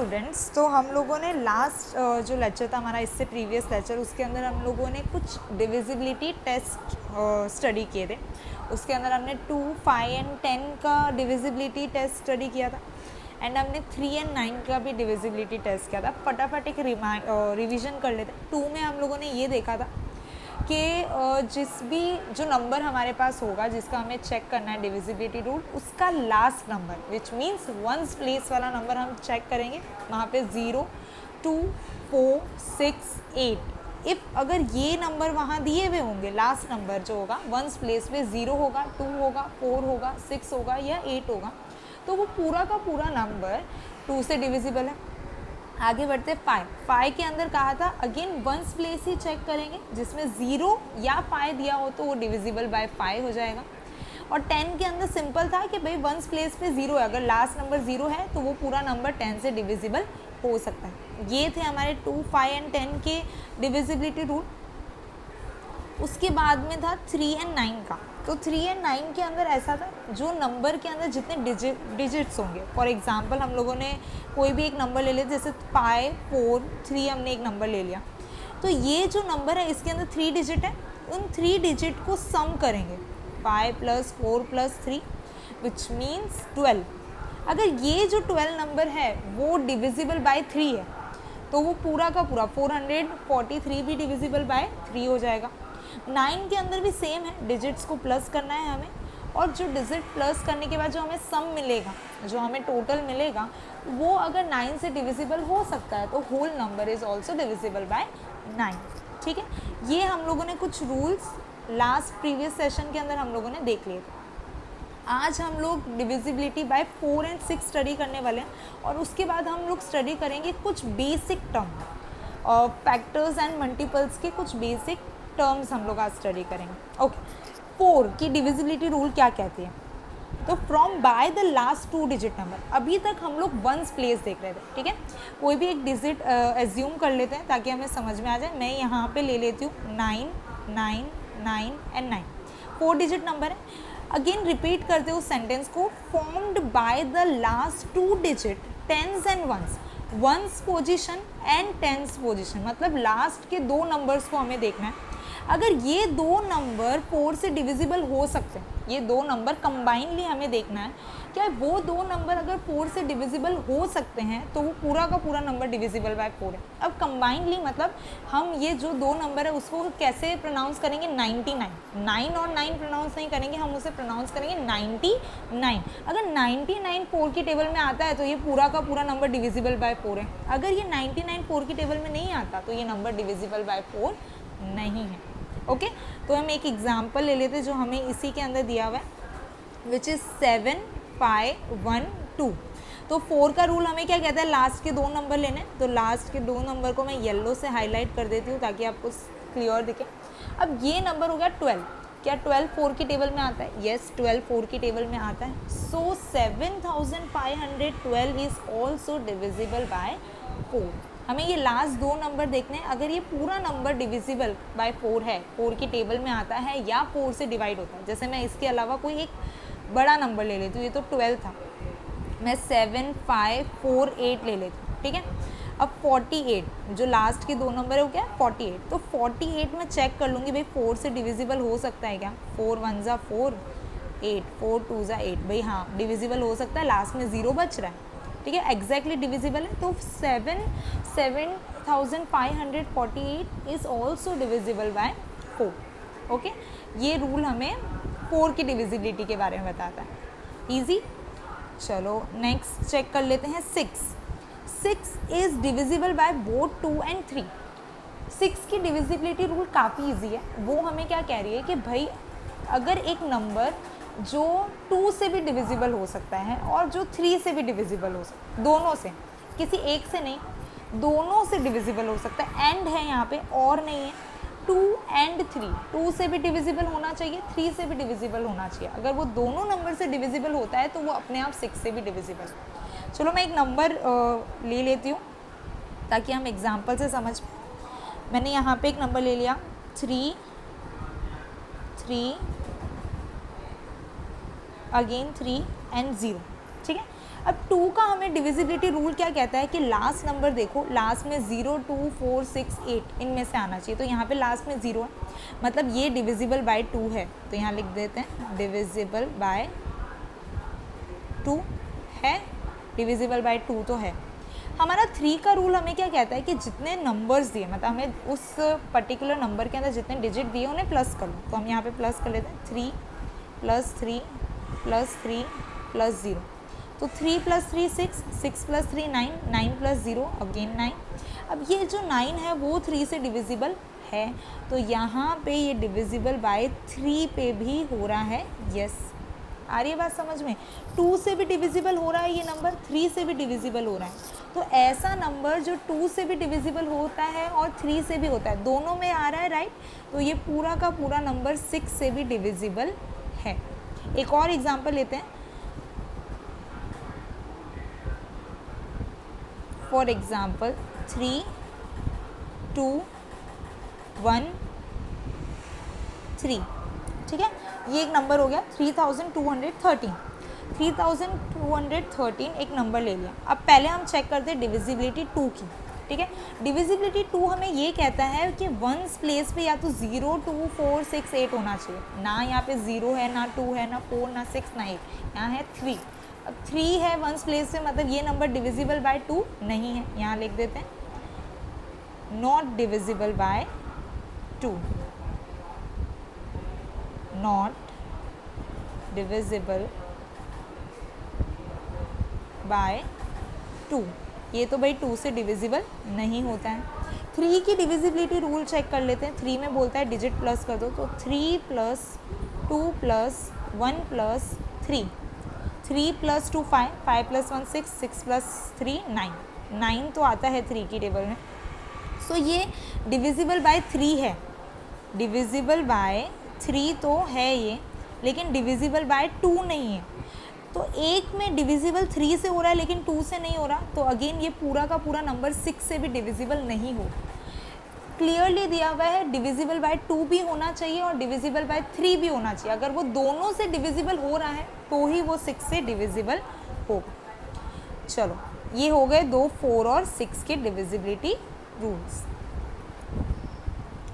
Students, तो हम लोगों ने लास्ट जो लेक्चर था हमारा, इससे प्रीवियस लेक्चर, उसके अंदर हम लोगों ने कुछ डिविजिबिलिटी टेस्ट स्टडी किए थे। उसके अंदर हमने 2, 5 एंड 10 का डिविजिबिलिटी टेस्ट स्टडी किया था एंड हमने 3 एंड 9 का भी डिविजिबिलिटी टेस्ट किया था। फटाफट एक रिवीजन कर लेते हैं। 2 में हम लोगों ने ये देखा था कि जिस भी जो नंबर हमारे पास होगा जिसका हमें चेक करना है डिविजिबिलिटी रूल, उसका last number which means ones place वाला नंबर हम चेक करेंगे। वहाँ पे 0, 2, 4, 6, 8। इफ़ अगर ये नंबर वहाँ दिए हुए होंगे, लास्ट नंबर जो होगा वंस प्लेस पे 0 होगा, 2 होगा, 4 होगा, 6 होगा या 8 होगा, तो वो पूरा का पूरा नंबर 2 से डिविजिबल है। आगे बढ़ते 5 के अंदर कहा था अगेन वंस प्लेस ही चेक करेंगे, जिसमें 0 या 5 दिया हो तो वो डिविजिबल बाय 5 हो जाएगा। और 10 के अंदर सिंपल था कि भाई वंस प्लेस पे 0 है, अगर लास्ट नंबर 0 है तो वो पूरा नंबर 10 से डिविजिबल हो सकता है। ये थे हमारे 2, 5 एंड 10 के डिविजिबिलिटी रूल। उसके बाद में था 3 एंड 9 का। तो 3 एंड 9 के अंदर ऐसा था, जो नंबर के अंदर जितने डिजिट्स होंगे, फॉर एग्जांपल हम लोगों ने कोई भी एक नंबर ले लिया, जैसे 5, 4, 3 हमने एक नंबर ले लिया, तो ये जो नंबर है इसके अंदर 3 डिजिट है, उन 3 डिजिट को सम करेंगे, 5 + 4 + 3 विच मीन्स 12। अगर ये जो 12 नंबर है वो डिविजिबल बाय 3 है तो वो पूरा का पूरा 443 भी डिविजिबल बाय 3 हो जाएगा। 9 के अंदर भी सेम है, डिजिट्स को प्लस करना है हमें, और जो डिजिट प्लस करने के बाद जो हमें सम मिलेगा, जो हमें टोटल मिलेगा, वो अगर 9 से डिविजिबल हो सकता है तो whole number is also divisible by 9। ठीक है, ये हम लोगों ने कुछ रूल्स लास्ट प्रीवियस सेशन के अंदर हम लोगों ने देख लिए थे। आज हम लोग डिविजिबिलिटी बाय 4 एंड 6 स्टडी करने वाले हैं, और उसके बाद हम लोग स्टडी करेंगे कुछ basic term, factors and multiples के कुछ बेसिक टर्म्स हम लोग आज स्टडी करेंगे। ओके, 4 की डिविजिबिलिटी रूल क्या कहती है? तो from by the last 2 digit number, अभी तक हम लोग वंस प्लेस देख रहे थे। ठीक है, कोई भी एक डिजिट एज्यूम कर लेते हैं ताकि हमें समझ में आ जाए। मैं यहाँ पे ले लेती हूँ 9, 9, 9 एंड 9, 4 डिजिट नंबर है। अगेन रिपीट करते उस सेंटेंस को, formed by the last 2 digit tens and ones, ones position and tens position, मतलब लास्ट के 2 नंबर्स को हमें देखना है। अगर ये 2 नंबर 4 से डिविजिबल हो सकते हैं, ये 2 नंबर कंबाइनली हमें देखना है, क्या वो 2 नंबर अगर 4 से डिविजिबल हो सकते हैं तो वो पूरा का पूरा नंबर डिविजिबल बाय 4 है। अब कंबाइनली मतलब हम ये जो 2 नंबर है उसको कैसे प्रोनाउंस करेंगे? 99। 9 और 9 प्रोनाउंस नहीं करेंगे, हम उसे प्रोनाउंस करेंगे 99। अगर 99 4 की टेबल में आता है तो ये पूरा का पूरा नंबर डिविजिबल बाय 4 है। अगर ये 99 4 की टेबल में नहीं आता तो ये नंबर डिविजिबल बाय 4 नहीं है। ओके, तो हम एक एग्जाम्पल ले लेते जो हमें इसी के अंदर दिया हुआ है, विच इज़ 7, 5, 1, 2। तो 4 का रूल हमें क्या कहता है? लास्ट के 2 नंबर लेने। तो लास्ट के 2 नंबर को मैं येलो से हाईलाइट कर देती हूँ ताकि आपको क्लियर दिखे। अब ये नंबर हो गया 12। क्या 12 4 की टेबल में आता है? येस, 12 4 की टेबल में आता है। सो 7512 इज़ ऑल्सो डिविजिबल बाय 4। हमें ये लास्ट 2 नंबर देखने हैं। अगर ये पूरा नंबर डिविजिबल बाय 4 है, 4 की टेबल में आता है या 4 से डिवाइड होता है, जैसे मैं इसके अलावा कोई एक बड़ा नंबर ले लेती हूँ, ये तो 12 था, मैं 7, 5, 4, 8 ले लेती हूँ। ठीक है, अब 48 जो लास्ट के 2 नंबर है वो क्या है? 48। तो 48 में चेक कर लूँगी भाई 4 से डिविजिबल हो सकता है क्या? 4 1 ज़ा 4, 8, 4 2 ज़ा 8, भाई हाँ डिविजिबल हो सकता है, लास्ट में 0 बच रहा है। ठीक है, एग्जैक्टली डिविजिबल है। तो 7548 is also divisible bye 4। Okay, ये रूल हमें 4 की डिविजिबिलिटी के बारे में बताता है। ईजी। चलो नेक्स्ट चेक कर लेते हैं 6 is divisible by both 2 and 3। 6 की डिविजिबिलिटी रूल काफ़ी ईजी है। वो हमें क्या कह रही है कि भाई अगर एक नंबर जो 2 से भी डिविजिबल हो सकता है और जो 3 से भी डिविजिबल हो सकता है, दोनों से, किसी एक से नहीं, दोनों से डिविजिबल हो सकता है। एंड है यहाँ पे, और नहीं है। 2 एंड 3, 2 से भी डिविजिबल होना चाहिए, 3 से भी डिविजिबल होना चाहिए। अगर वो दोनों नंबर से डिविजिबल होता है तो वो अपने आप 6 से भी डिविजिबल है। चलो मैं एक नंबर ले लेती हूँ ताकि हम एग्जाम्पल से समझ पाए। मैंने यहाँ पे एक नंबर ले लिया 3, 3 अगेन 3 एंड 0। ठीक है, अब 2 का हमें डिविजिबिलिटी रूल क्या कहता है कि लास्ट नंबर देखो, लास्ट में 0, 2, 4, 6, 8 इनमें से आना चाहिए। तो यहाँ पे लास्ट में 0 है, मतलब ये डिविजिबल बाय 2 है। तो यहाँ लिख देते हैं डिविजिबल बाय 2 है, डिविजिबल बाय 2 तो है। हमारा 3 का रूल हमें क्या कहता है कि जितने नंबर्स दिए, मतलब हमें उस पर्टिकुलर नंबर के अंदर जितने डिजिट दिए उन्हें प्लस कर लो। तो हम यहाँ पे प्लस कर लेते हैं 3 + 3 + 3 + 0। तो 3 + 3 6, 6 + 3 9, 9 + 0 अगेन 9। अब ये जो 9 है वो 3 से डिविजिबल है, तो यहाँ पे ये डिविजिबल बाय 3 पे भी हो रहा है। यस, आ रही है बात समझ में? 2 से भी डिविजिबल हो रहा है ये नंबर, 3 से भी डिविजिबल हो रहा है। तो ऐसा नंबर जो 2 से भी डिविजिबल होता है और 3 से भी होता है, दोनों में आ रहा है, राइट। तो ये पूरा का पूरा नंबर 6 से भी डिविजिबल है। एक और एग्जांपल लेते हैं। फॉर एग्जांपल 3, 2, 1, 3, ठीक है। ये एक नंबर हो गया 3213। 3213 एक नंबर ले लिया। अब पहले हम चेक करते हैं डिविजिबिलिटी 2 की, ठीक है। डिविजिबिलिटी 2 हमें ये कहता है कि वंस प्लेस पे या तो 0, 2, 4, 6, 8 होना चाहिए। ना यहाँ पे 0 है, ना 2 है, ना 4, ना 6, ना 8, यहाँ है 3। अब 3 है वंस प्लेस पे, मतलब ये नंबर डिविजिबल बाय 2 नहीं है। यहाँ लिख देते हैं not divisible by 2, not divisible by 2। ये तो भाई 2 से डिविजिबल नहीं होता है। 3 की डिविजिबिलिटी रूल चेक कर लेते हैं। 3 में बोलता है डिजिट प्लस कर दो, तो 3 + 2 + 1 + 3, 3 + 2 5, 5 + 1 6, 6 + 3 9, 9 तो आता है 3 की टेबल में। सो ये डिविजिबल बाय 3 है, डिविजिबल बाय 3 तो है ये, लेकिन डिविजिबल बाय 2 नहीं है। तो एक में डिविजिबल 3 से हो रहा है लेकिन 2 से नहीं हो रहा, तो अगेन ये पूरा का पूरा नंबर 6 से भी डिविजिबल नहीं हो। क्लियरली दिया हुआ है डिविजिबल बाय 2 भी होना चाहिए और डिविजिबल बाय 3 भी होना चाहिए। अगर वो दोनों से डिविजिबल हो रहा है तो ही वो 6 से डिविजिबल होगा। चलो, ये हो गए 2, 4 और 6 के डिविजिबिलिटी रूल्स।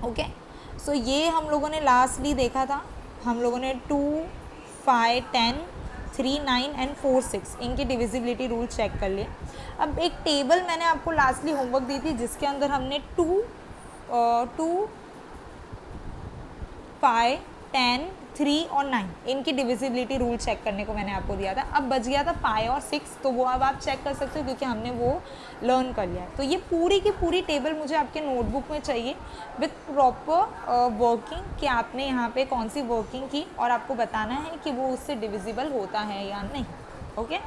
ओके, सो ये हम लोगों ने लास्टली देखा था। हम लोगों ने 2, 5, 10, 3, 9 एंड 4, 6 इनकी डिविजिबिलिटी रूल चेक कर लिए। अब एक टेबल मैंने आपको लास्टली होमवर्क दी थी जिसके अंदर हमने 2, 5, 10, 3 और 9 इनकी डिविजिबिलिटी रूल चेक करने को मैंने आपको दिया था। अब बच गया था 5 और 6, तो वो अब आप चेक कर सकते हो क्योंकि हमने वो लर्न कर लिया है। तो ये पूरी की पूरी टेबल मुझे आपके नोटबुक में चाहिए विथ प्रॉपर वर्किंग कि आपने यहाँ पे कौन सी वर्किंग की और आपको बताना है कि वो उससे डिविजिबल होता है या नहीं। ओके,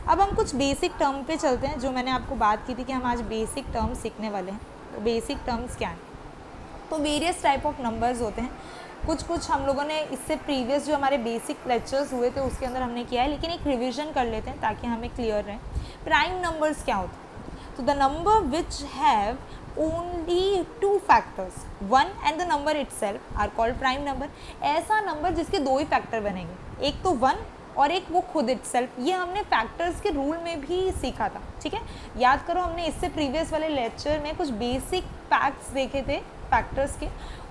अब हम कुछ बेसिक टर्म पे चलते हैं। जो मैंने आपको बात की थी कि हम आज बेसिक टर्म सीखने वाले हैं। तो बेसिक टर्म्स क्या हैं? तो वेरियस टाइप ऑफ नंबर्स होते हैं। कुछ हम लोगों ने इससे प्रीवियस जो हमारे बेसिक लेक्चर्स हुए थे उसके अंदर हमने किया है, लेकिन एक रिवीजन कर लेते हैं ताकि हमें क्लियर रहे। प्राइम नंबर्स क्या होते हैं? तो the number which have only 2 factors 1 and the number itself are called prime number. ऐसा नंबर जिसके 2 ही फैक्टर बनेंगे, एक तो 1 और एक वो खुद इटसेल्फ। ये हमने फैक्टर्स के रूल में भी सीखा था, ठीक है। याद करो, हमने इससे प्रीवियस वाले लेक्चर में कुछ बेसिक फैक्ट्स देखे थे फैक्टर्स के,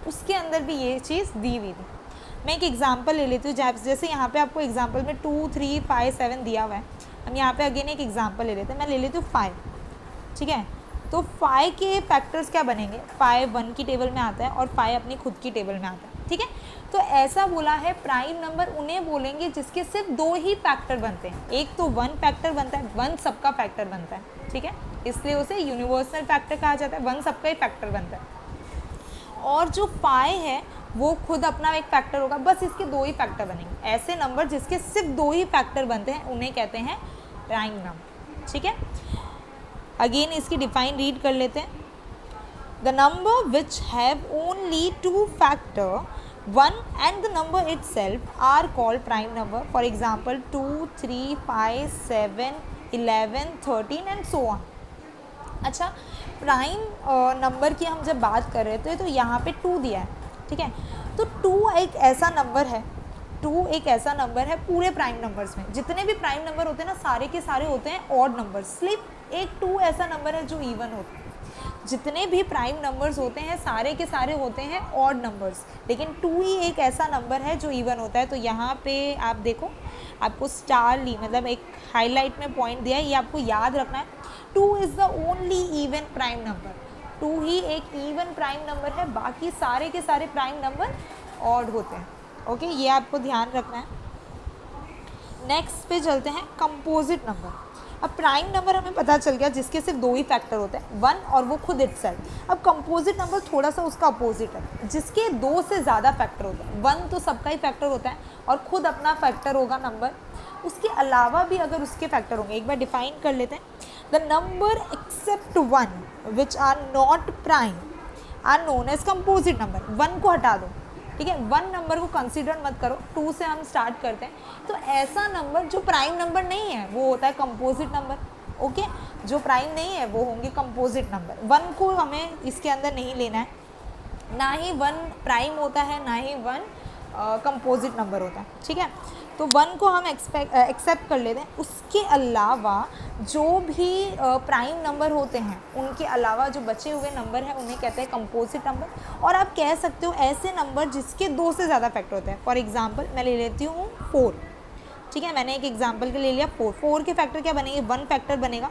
उसके अंदर भी ये चीज़ दी हुई थी। मैं एक एग्जांपल ले लेती हूँ। जैसे यहाँ पे आपको एग्जांपल में 2, 3, 5, 7 दिया हुआ है। हम यहाँ पे अगेन एक एग्जांपल ले लेते हैं। मैं ले लेती हूँ 5, ठीक है। तो 5 के फैक्टर्स क्या बनेंगे? 5 1 की टेबल में आता है और 5 अपनी खुद की टेबल में आता है, ठीक है। तो ऐसा बोला है प्राइम नंबर उन्हें बोलेंगे जिसके सिर्फ 2 ही फैक्टर बनते हैं। एक तो 1 फैक्टर बनता है, 1 सबका फैक्टर बनता है, ठीक है, इसलिए उसे यूनिवर्सल फैक्टर कहा जाता है। 1 सबका ही फैक्टर बनता है। और जो 5 है वो खुद अपना एक फैक्टर होगा, बस इसके 2 ही फैक्टर बनेंगे। ऐसे नंबर जिसके सिर्फ 2 ही फैक्टर बनते हैं उन्हें कहते हैं प्राइम नंबर, ठीक है। अगेन इसकी डिफाइन रीड कर लेते हैं। The number which have only 2 factor 1 and the number itself are called prime number. For example 2, 3, 5, 7, 11, 13 and so on. अच्छा, प्राइम नंबर की हम जब बात कर रहे थे तो यहाँ पे 2 दिया है, ठीक है। तो 2 एक ऐसा नंबर है, 2 2 एक ऐसा नंबर है पूरे प्राइम नंबर्स में, जितने भी प्राइम नंबर होते हैं ना सारे के सारे होते हैं ऑड नंबर, सिर्फ एक 2 ऐसा नंबर है जो इवन होता है। जितने भी प्राइम नंबर्स होते हैं सारे के सारे होते हैं ऑड नंबर्स, लेकिन 2 ही एक ऐसा नंबर है जो इवन होता है। तो यहाँ पे आप देखो, आपको स्टार ली मतलब एक हाईलाइट में पॉइंट दिया है, ये आपको याद रखना है। 2 is the only even prime number, 2 ही एक इवन प्राइम नंबर है, बाकी सारे के सारे प्राइम नंबर ऑड होते हैं। ओके, ये आपको ध्यान रखना है। नेक्स्ट पे चलते हैं कंपोजिट नंबर। अब प्राइम नंबर हमें पता चल गया जिसके सिर्फ 2 ही फैक्टर होते हैं, 1 और वो खुद इटसेल्फ। अब कंपोजिट नंबर थोड़ा सा उसका अपोजिट है, जिसके 2 से ज़्यादा फैक्टर होते हैं। 1 तो सबका ही फैक्टर होता है और खुद अपना फैक्टर होगा नंबर, उसके अलावा भी अगर उसके फैक्टर होंगे। एक बार डिफाइन कर लेते हैं, the number except 1 which are not prime are known as composite number. 1 को हटा दो, ठीक है, 1 नंबर को कंसीडर मत करो। 2 से हम स्टार्ट करते हैं, तो ऐसा नंबर जो प्राइम नंबर नहीं है वो होता है कंपोजिट नंबर। ओके, जो प्राइम नहीं है वो होंगे कंपोजिट नंबर। 1 को हमें इसके अंदर नहीं लेना है, ना ही 1 प्राइम होता है ना ही 1 कंपोजिट नंबर होता है, ठीक है। तो 1 को हम एक्सेप्ट कर लेते हैं। उसके अलावा जो भी प्राइम नंबर होते हैं उनके अलावा जो बचे हुए नंबर हैं उन्हें कहते हैं कंपोजिट नंबर। और आप कह सकते हो ऐसे नंबर जिसके 2 से ज़्यादा फैक्टर होते हैं। फॉर एग्जांपल मैं ले लेती हूँ 4, ठीक है, मैंने एक एग्जांपल के ले लिया 4। 4 के फैक्टर क्या बनेंगे, 1 फैक्टर बनेगा,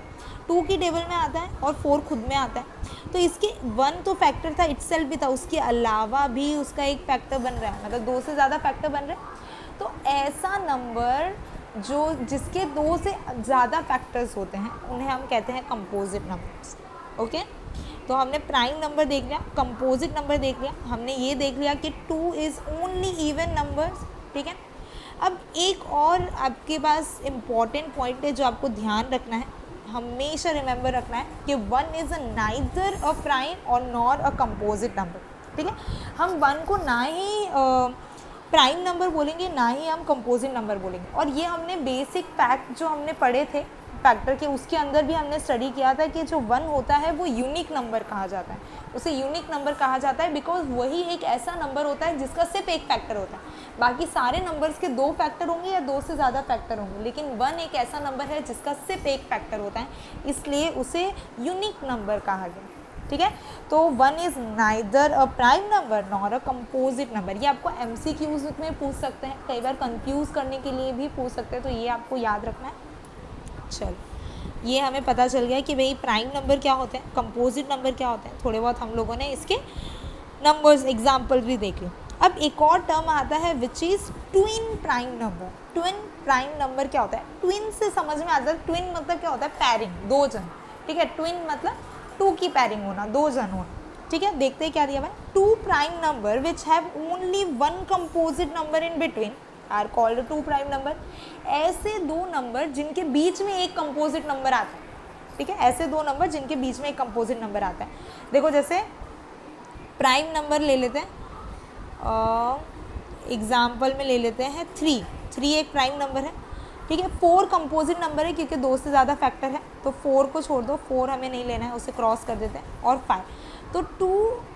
2 की टेबल में आता है और 4 खुद में आता है। तो इसके 1 तो फैक्टर था, इटसेल्फ भी था, उसके अलावा भी उसका एक फैक्टर बन रहा है, मतलब 2 से ज़्यादा फैक्टर बन रहे हैं। तो ऐसा नंबर जो जिसके 2 से ज़्यादा फैक्टर्स होते हैं उन्हें हम कहते हैं कंपोजिट नंबर्स। ओके, तो हमने प्राइम नंबर देख लिया, कंपोजिट नंबर देख लिया, हमने ये देख लिया कि 2 इज़ ओनली इवन नंबर्स, ठीक है। अब एक और आपके पास इम्पॉर्टेंट पॉइंट है जो आपको ध्यान रखना है, हमेशा रिमेंबर रखना है कि 1 इज़ नाइदर अ प्राइम और नॉर अ कंपोजिट नंबर, ठीक है। हम 1 को ना ही प्राइम नंबर बोलेंगे ना ही हम कंपोजिट नंबर बोलेंगे। और ये हमने बेसिक फैक्ट जो हमने पढ़े थे फैक्टर के, उसके अंदर भी हमने स्टडी किया था कि जो 1 होता है वो यूनिक नंबर कहा जाता है, उसे यूनिक नंबर कहा जाता है बिकॉज वही एक ऐसा नंबर होता है जिसका सिर्फ एक फैक्टर होता है। बाकी सारे नंबर्स के 2 फैक्टर होंगे या 2 से ज़्यादा फैक्टर होंगे, लेकिन 1 एक ऐसा नंबर है जिसका सिर्फ एक फैक्टर होता है, इसलिए उसे यूनिक नंबर कहा गया, ठीक है। तो 1 is neither a prime number nor a composite number. ये आपको MCQs में पूछ सकते हैं, कई बार कंफ्यूज करने के लिए भी पूछ सकते हैं, तो ये आपको याद रखना है। चलो, ये हमें पता चल गया कि भाई प्राइम नंबर क्या होते हैं, कंपोजिट नंबर क्या होते हैं। थोड़े बहुत हम लोगों ने इसके नंबर्स एग्जाम्पल भी देख लिए। अब एक और टर्म आता है which is twin prime number. Twin prime number क्या होता है, ट्विन से समझ में आता है, ट्विन मतलब क्या होता है, पैरिंग, 2 जन, ठीक है। ट्विन मतलब 2 की पैरिंग होना, 2 जन होना, ठीक है। देखते हैं क्या दिया हुआ है, 2 prime number which have only 1 composite number in between are called 2 prime number. ऐसे 2 नंबर जिनके बीच में एक कंपोजिट नंबर आता है, ठीक है, ऐसे 2 नंबर जिनके बीच में एक कंपोजिट नंबर आता है। देखो जैसे प्राइम नंबर ले लेते हैं, एग्जाम्पल में ले लेते हैं 3 एक प्राइम नंबर है, ठीक है। 4 कंपोजिट नंबर है क्योंकि 2 से ज़्यादा फैक्टर है, तो 4 को छोड़ दो, 4 हमें नहीं लेना है, उसे क्रॉस कर देते हैं। और 5, तो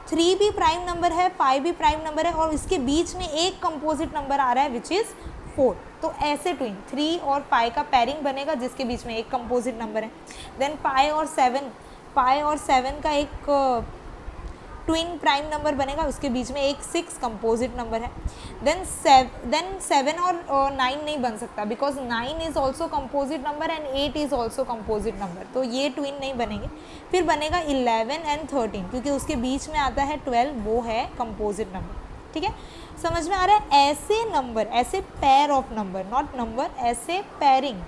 3 भी प्राइम नंबर है, 5 भी प्राइम नंबर है, और इसके बीच में एक कंपोजिट नंबर आ रहा है विच इज़ 4। तो ऐसे ट्विन 3 और 5 का पेयरिंग बनेगा जिसके बीच में एक कंपोजिट नंबर है। देन 5 और 7 का एक ट्विन प्राइम नंबर बनेगा, उसके बीच में एक 6 कंपोजिट नंबर है। देन 7 और 9 नहीं बन सकता because 9 is also composite number and 8 is also composite number, तो ये ट्विन नहीं बनेंगे। फिर बनेगा 11 एंड 13 क्योंकि उसके बीच में आता है 12, वो है कंपोजिट नंबर, ठीक है। समझ में आ रहा है, ऐसे नंबर, ऐसे pair of number, not number, ऐसे पेयरिंग,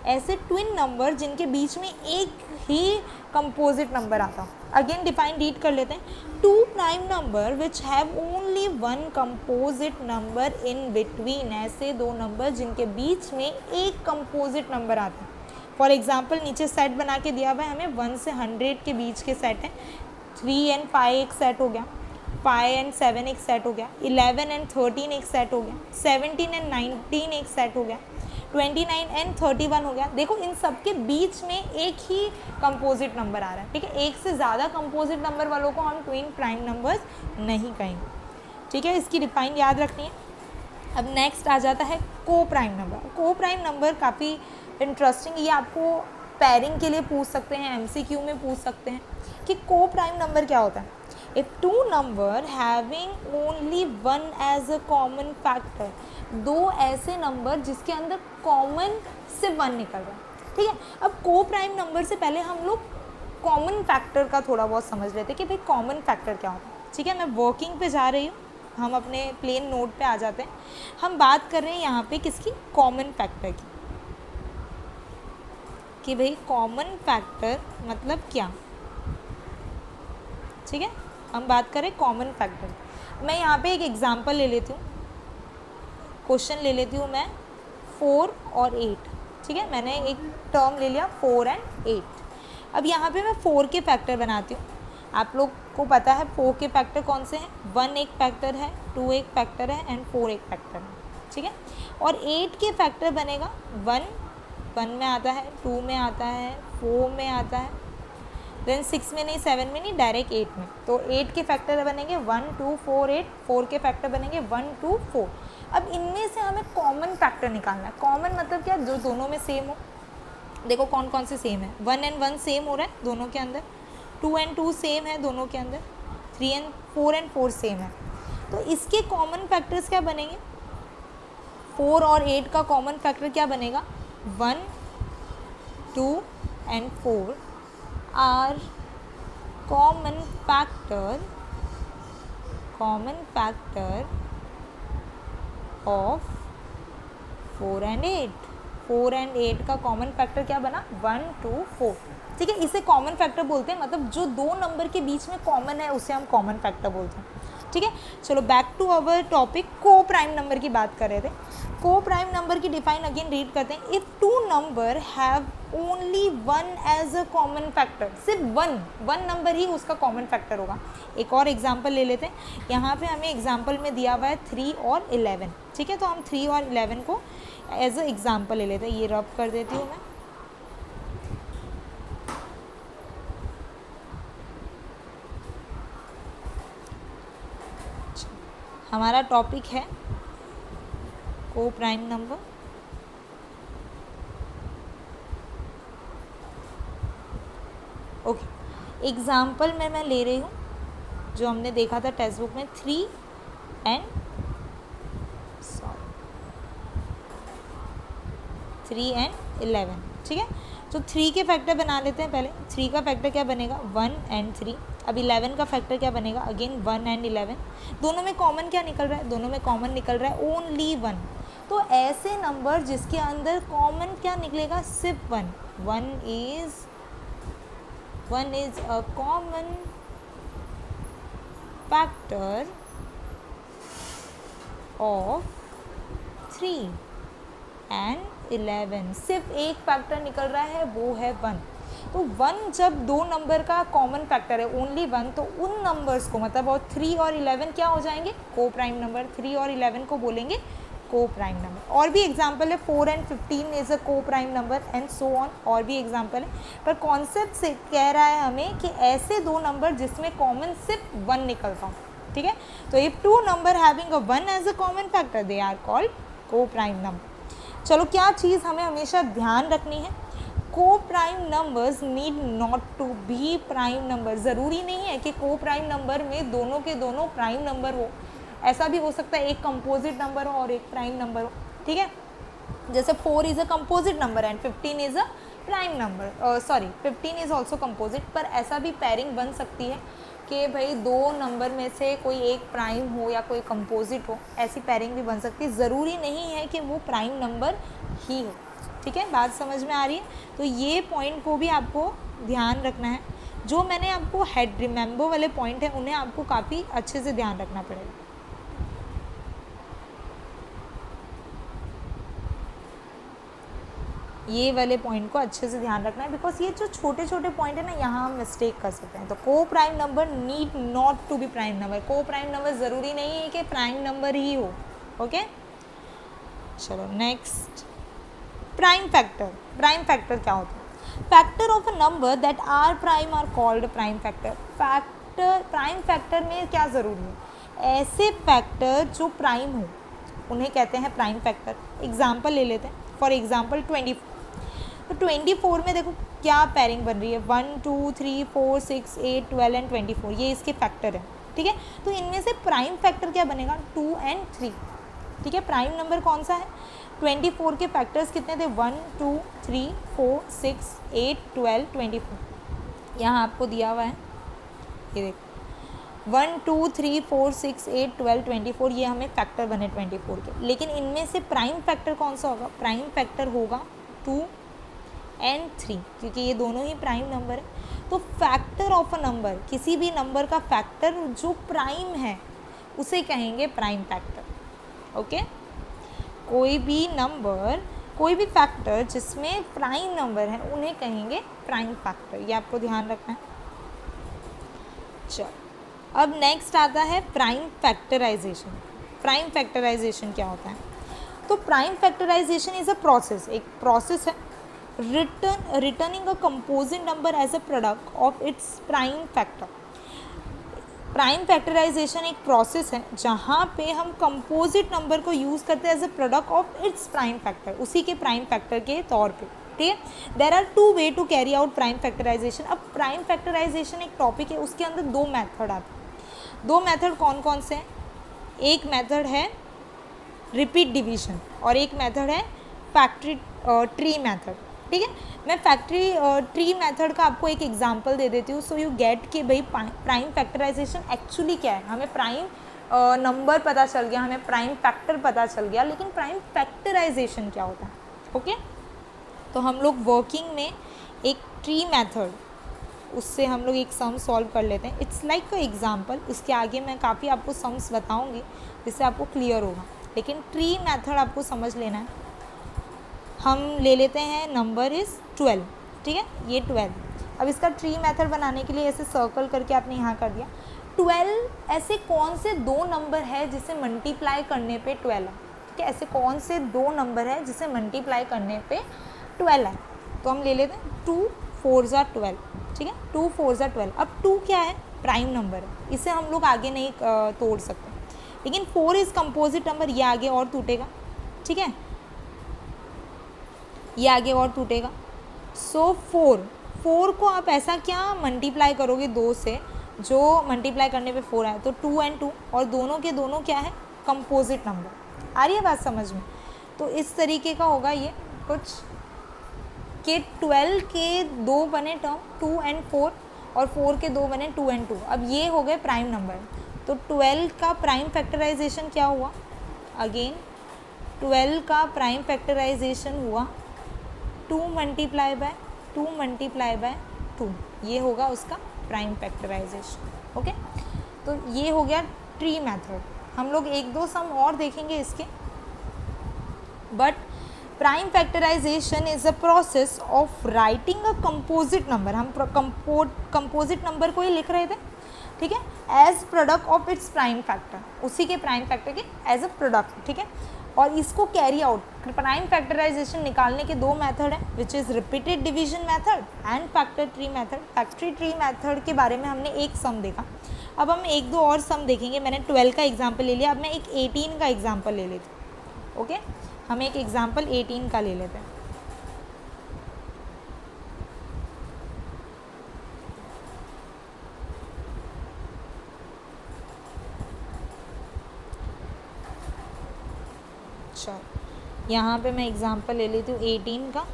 ऐसे ट्विन नंबर जिनके बीच में एक ही कंपोजिट नंबर आता। अगेन डिफाइन रीड कर लेते हैं, 2 prime number which have only 1 composite number in between. ऐसे 2 नंबर जिनके बीच में एक कंपोजिट नंबर आता है। फॉर एग्जाम्पल नीचे सेट बना के दिया हुआ है हमें, 1 से 100 के बीच के सेट हैं। 3 एंड 5 एक सेट हो गया, 5 एंड 7 एक सेट हो गया, 11 एंड 13 एक सेट हो गया, 17 एंड 19 एक सेट हो गया, 29 एंड 31 हो गया। देखो इन सब के बीच में एक ही कंपोजिट नंबर आ रहा है, ठीक है। एक से ज़्यादा कंपोजिट नंबर वालों को हम ट्विन प्राइम नंबर्स नहीं कहेंगे, ठीक है। इसकी डिफाइन याद रखनी है। अब नेक्स्ट आ जाता है coprime number. Coprime number काफ़ी इंटरेस्टिंग, ये आपको पेयरिंग के लिए पूछ सकते हैं, एमसीक्यू में पूछ सकते हैं कि को प्राइम नंबर क्या होता है। If two number having only one as a common factor, दो ऐसे नंबर जिसके अंदर कॉमन से वन निकल रहा है, ठीक है। अब को प्राइम नंबर से पहले हम लोग कॉमन फैक्टर का थोड़ा बहुत समझ लेते हैं कि भाई कॉमन फैक्टर क्या होता है, ठीक है। मैं वर्किंग पे जा रही हूँ, हम अपने प्लेन नोट पे आ जाते हैं। हम बात कर रहे हैं यहाँ पे किसकी, कॉमन फैक्टर की, कि भाई कॉमन फैक्टर मतलब क्या, ठीक है। हम बात करें कॉमन फैक्टर। मैं यहाँ पे एक एग्जांपल ले लेती हूँ, क्वेश्चन ले लेती हूँ मैं 4 और 8, ठीक है। मैंने एक टर्म ले लिया 4 और 8। अब यहाँ पे मैं 4 के फैक्टर बनाती हूँ। आप लोग को पता है 4 के फैक्टर कौन से हैं, 1 एक फैक्टर है, 2 एक फैक्टर है एंड 4 एक फैक्टर है, ठीक है। और 8 के फैक्टर बनेगा 1 में आता है, 2 में आता है, 4 में आता है, देन 6 में नहीं, 7 में नहीं, डायरेक्ट 8 में। तो 8 के फैक्टर बनेंगे 1 2 4 8, 4 के फैक्टर बनेंगे 1 2 4। अब इनमें से हमें कॉमन फैक्टर निकालना है। कॉमन मतलब क्या, जो दोनों में सेम हो। देखो कौन कौन से सेम है, 1 और 1 सेम हो रहा है दोनों के अंदर, 2 और 2 सेम है दोनों के अंदर, 3 और 4 सेम है। तो इसके कॉमन फैक्टर्स क्या बनेंगे, 4 और 8 का कॉमन फैक्टर क्या बनेगा, 1 2 and 4 are common factor of 4 and 8। 4 and 8 का कॉमन फैक्टर क्या बना, 1 2 4, ठीक है। इसे कॉमन फैक्टर बोलते हैं, मतलब जो दो नंबर के बीच में कॉमन है उसे हम कॉमन फैक्टर बोलते हैं, ठीक है। चलो back to our topic, coprime number की बात कर रहे थे। को प्राइम नंबर की डिफाइन अगेन रीड करते हैं। If two number have only one as a common factor, सिर्फ वन नंबर ही उसका कॉमन फैक्टर होगा। एक और एग्जांपल ले लेते हैं। यहाँ पे हमें एग्जांपल में दिया हुआ है 3 और 11, ठीक है। तो हम 3 और 11 को एज अ एग्जांपल ले लेते हैं। ये रब कर देती हूँ मैं। हमारा टॉपिक है coprime number. Okay, example में मैं ले रही हूँ जो हमने देखा था टेक्स्ट बुक में, 3 and 11, ठीक है। तो 3 के फैक्टर बना लेते हैं पहले। 3 का फैक्टर क्या बनेगा, 1 and 3। अब 11 का फैक्टर क्या बनेगा, अगेन 1 and 11। दोनों में कॉमन क्या निकल रहा है, दोनों में कॉमन निकल रहा है ओनली 1। तो ऐसे नंबर जिसके अंदर कॉमन क्या निकलेगा, सिर्फ 1। 1 is a common factor of 3 and 11। सिर्फ एक फैक्टर निकल रहा है, वो है 1। तो 1 जब दो नंबर का कॉमन फैक्टर है ओनली 1, तो उन नंबर्स को मतलब और 3 और 11 क्या हो जाएंगे, को प्राइम नंबर। 3 और 11 को बोलेंगे को प्राइम नंबर। और भी एग्जांपल है, 4 and 15 इज़ अ को prime number and so on. और भी एग्जांपल है, पर कॉन्सेप्ट से कह रहा है हमें कि ऐसे दो नंबर जिसमें कॉमन सिर्फ 1 निकलता हो, ठीक है। तो if two number having a 1 as a common factor, they are called coprime number. चलो क्या चीज़ हमें हमेशा ध्यान रखनी है, coprime numbers need not to be prime number. ज़रूरी नहीं है कि को प्राइम नंबर में दोनों के दोनों प्राइम नंबर हो। ऐसा भी हो सकता है एक कंपोजिट नंबर हो और एक प्राइम नंबर हो, ठीक है। जैसे 4 is a composite number and 15 is a prime number, 15 is also composite. पर ऐसा भी पेयरिंग बन सकती है कि भाई दो नंबर में से कोई एक प्राइम हो या कोई कंपोजिट हो, ऐसी पेयरिंग भी बन सकती है। ज़रूरी नहीं है कि वो प्राइम नंबर ही हो, ठीक है। बात समझ में आ रही है। तो ये पॉइंट को भी आपको ध्यान रखना है। जो मैंने आपको हेड रिमेंबर वाले पॉइंट हैं उन्हें आपको काफ़ी अच्छे से ध्यान रखना पड़ेगा। ये वाले पॉइंट को अच्छे से ध्यान रखना है, बिकॉज ये जो छोटे छोटे पॉइंट है ना, यहाँ हम मिस्टेक कर सकते हैं। तो coprime number need not to be prime number. Coprime number ज़रूरी नहीं है कि प्राइम नंबर ही हो, ओके। चलो next, prime factor. Prime factor क्या होता है, factor of a number that are prime are called prime factor. Prime factor में क्या ज़रूरी है, ऐसे फैक्टर जो प्राइम हो, उन्हें कहते हैं प्राइम फैक्टर। एग्जाम्पल ले लेते हैं, फॉर एग्जाम्पल 24। तो 24 में देखो क्या पेयरिंग बन रही है, 1 2 3 4 6 8 12 एंड 24, ये इसके फैक्टर है, ठीक है। तो इनमें से प्राइम फैक्टर क्या बनेगा, 2 एंड 3, ठीक है। प्राइम नंबर कौन सा है, 24 के फैक्टर्स कितने थे, 1 2 3 4 6 8 12 24, यहाँ आपको दिया हुआ है, ये देखो 1 2 3 4 6 8 12 24, ये हमें फैक्टर बने 24 के। लेकिन इनमें से प्राइम फैक्टर कौन सा होगा, प्राइम फैक्टर होगा 2 एंड 3, क्योंकि ये दोनों ही प्राइम नंबर है। तो फैक्टर ऑफ अ नंबर, किसी भी नंबर का फैक्टर जो प्राइम है उसे कहेंगे प्राइम फैक्टर, ओके। कोई भी नंबर, कोई भी फैक्टर जिसमें प्राइम नंबर है उन्हें कहेंगे प्राइम फैक्टर, ये आपको ध्यान रखना है। चलो अब नेक्स्ट आता है प्राइम फैक्टराइजेशन। प्राइम फैक्टराइजेशन क्या होता है, तो prime factorization is a process, एक प्रोसेस है returning a composite number as a product of its prime factor. Prime factorization एक प्रोसेस है जहाँ पे हम कंपोजिट नंबर को यूज़ करते हैं as a product of its prime factor, उसी के प्राइम फैक्टर के तौर पे, ठीक है। There are 2 way to carry out prime factorization. अब प्राइम फैक्टराइजेशन एक टॉपिक है, उसके अंदर 2 मेथड आते हैं। 2 मेथड कौन कौन से हैं, एक मेथड है रिपीट डिवीजन और एक मेथड है फैक्ट्री ट्री मेथड, ठीक है। मैं फैक्ट्री ट्री मेथड का आपको एक एग्जांपल दे देती हूँ, सो यू गेट कि भाई प्राइम फैक्टराइजेशन एक्चुअली क्या है। हमें प्राइम नंबर पता चल गया, हमें प्राइम फैक्टर पता चल गया, लेकिन प्राइम फैक्टराइजेशन क्या होता है, ओके। तो हम लोग वर्किंग में एक ट्री मेथड, उससे हम लोग एक सम सॉल्व कर लेते हैं। इट्स लाइक अ एग्जाम्पल, इसके आगे मैं काफ़ी आपको सम्स बताऊँगी जिससे आपको क्लियर होगा, लेकिन ट्री मेथड आपको समझ लेना है। हम ले लेते हैं नंबर इज़ 12, ठीक है, ये 12। अब इसका ट्री मेथड बनाने के लिए ऐसे सर्कल करके आपने यहाँ कर दिया। 12 ऐसे कौन से 2 नंबर है जिसे मल्टीप्लाई करने पे 12 है, ठीक है। ऐसे कौन से 2 नंबर है जिसे मल्टीप्लाई करने पे 12 है, तो हम ले लेते हैं 2 4 12, ठीक है। 2 4 12। अब 2 क्या है, प्राइम नंबर है, इसे हम लोग आगे नहीं तोड़ सकते, लेकिन 4 इज़ कंपोजिट नंबर, ये आगे और टूटेगा, ठीक है, ये आगे और टूटेगा। सो 4 को आप ऐसा क्या मल्टीप्लाई करोगे 2 से, जो मल्टीप्लाई करने पे 4 आए, तो 2 एंड 2, और दोनों के दोनों क्या है, कंपोजिट नंबर। आ रही है बात समझ में। तो इस तरीके का होगा ये कुछ कि 12 के 2 बने टर्म 2 एंड 4, और 4 के 2 बने 2 एंड 2। अब ये हो गए प्राइम नंबर। तो 12 का प्राइम फैक्टराइजेशन क्या हुआ, अगेन 12 का प्राइम फैक्टराइजेशन हुआ 2 मल्टीप्लाई बाय 2 मल्टीप्लाई बाय 2, ये होगा उसका प्राइम फैक्टराइजेशन, ओके। तो ये हो गया ट्री मेथड। हम लोग 1-2 सम और देखेंगे इसके, but prime factorization is a process of writing a composite number. हम कंपोजिट नंबर को ही लिख रहे थे, ठीक है, as product of its prime factor, उसी के प्राइम फैक्टर के एज अ प्रोडक्ट, ठीक है। और इसको कैरी आउट, प्राइम फैक्टराइजेशन निकालने के 2 मेथड हैं, which is repeated division method and factor tree method. Factory tree method के बारे में हमने एक सम देखा, अब हम 1-2 और सम देखेंगे। मैंने 12 का एग्जाम्पल ले लिया, अब मैं एक 18 का एग्जाम्पल ले लेती हूँ, ओके। हम एक एग्जाम्पल 18 का ले लेते हैं। चलो यहाँ पे मैं एग्जांपल ले लेती हूँ 18 का।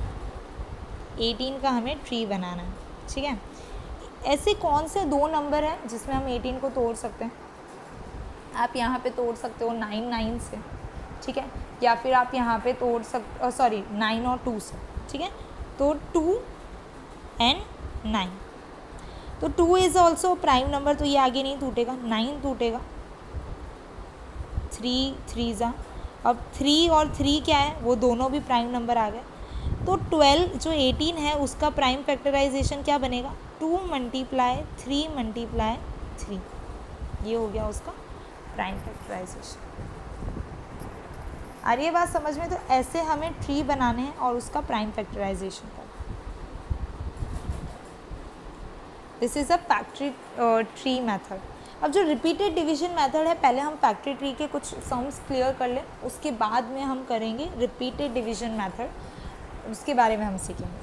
18 का हमें ट्री बनाना है, ठीक है। ऐसे कौन से 2 नंबर हैं जिसमें हम 18 को तोड़ सकते हैं, आप यहाँ पे तोड़ सकते हो 9 9 से, ठीक है, या फिर आप यहाँ पे तोड़ 9 और 2 से, ठीक है। तो 2 एंड 9, तो 2 इज़ ऑल्सो प्राइम नंबर, तो ये आगे नहीं टूटेगा, 9 टूटेगा, 3 3 जा। अब 3 और 3 क्या है, वो दोनों भी प्राइम नंबर आ गए। तो 12 जो 18 है उसका प्राइम फैक्टराइजेशन क्या बनेगा, 2 मल्टीप्लाई 3 मल्टीप्लाई 3, ये हो गया उसका प्राइम फैक्टराइजेशन। आ रही है बात समझ में। तो ऐसे हमें ट्री बनाने हैं और उसका प्राइम फैक्टराइजेशन करना। This is a factory tree method. अब जो रिपीटेड डिवीजन मेथड है, पहले हम फैक्टर ट्री के कुछ सम्स क्लियर कर लें, उसके बाद में हम करेंगे रिपीटेड डिवीजन मेथड, उसके बारे में हम सीखेंगे।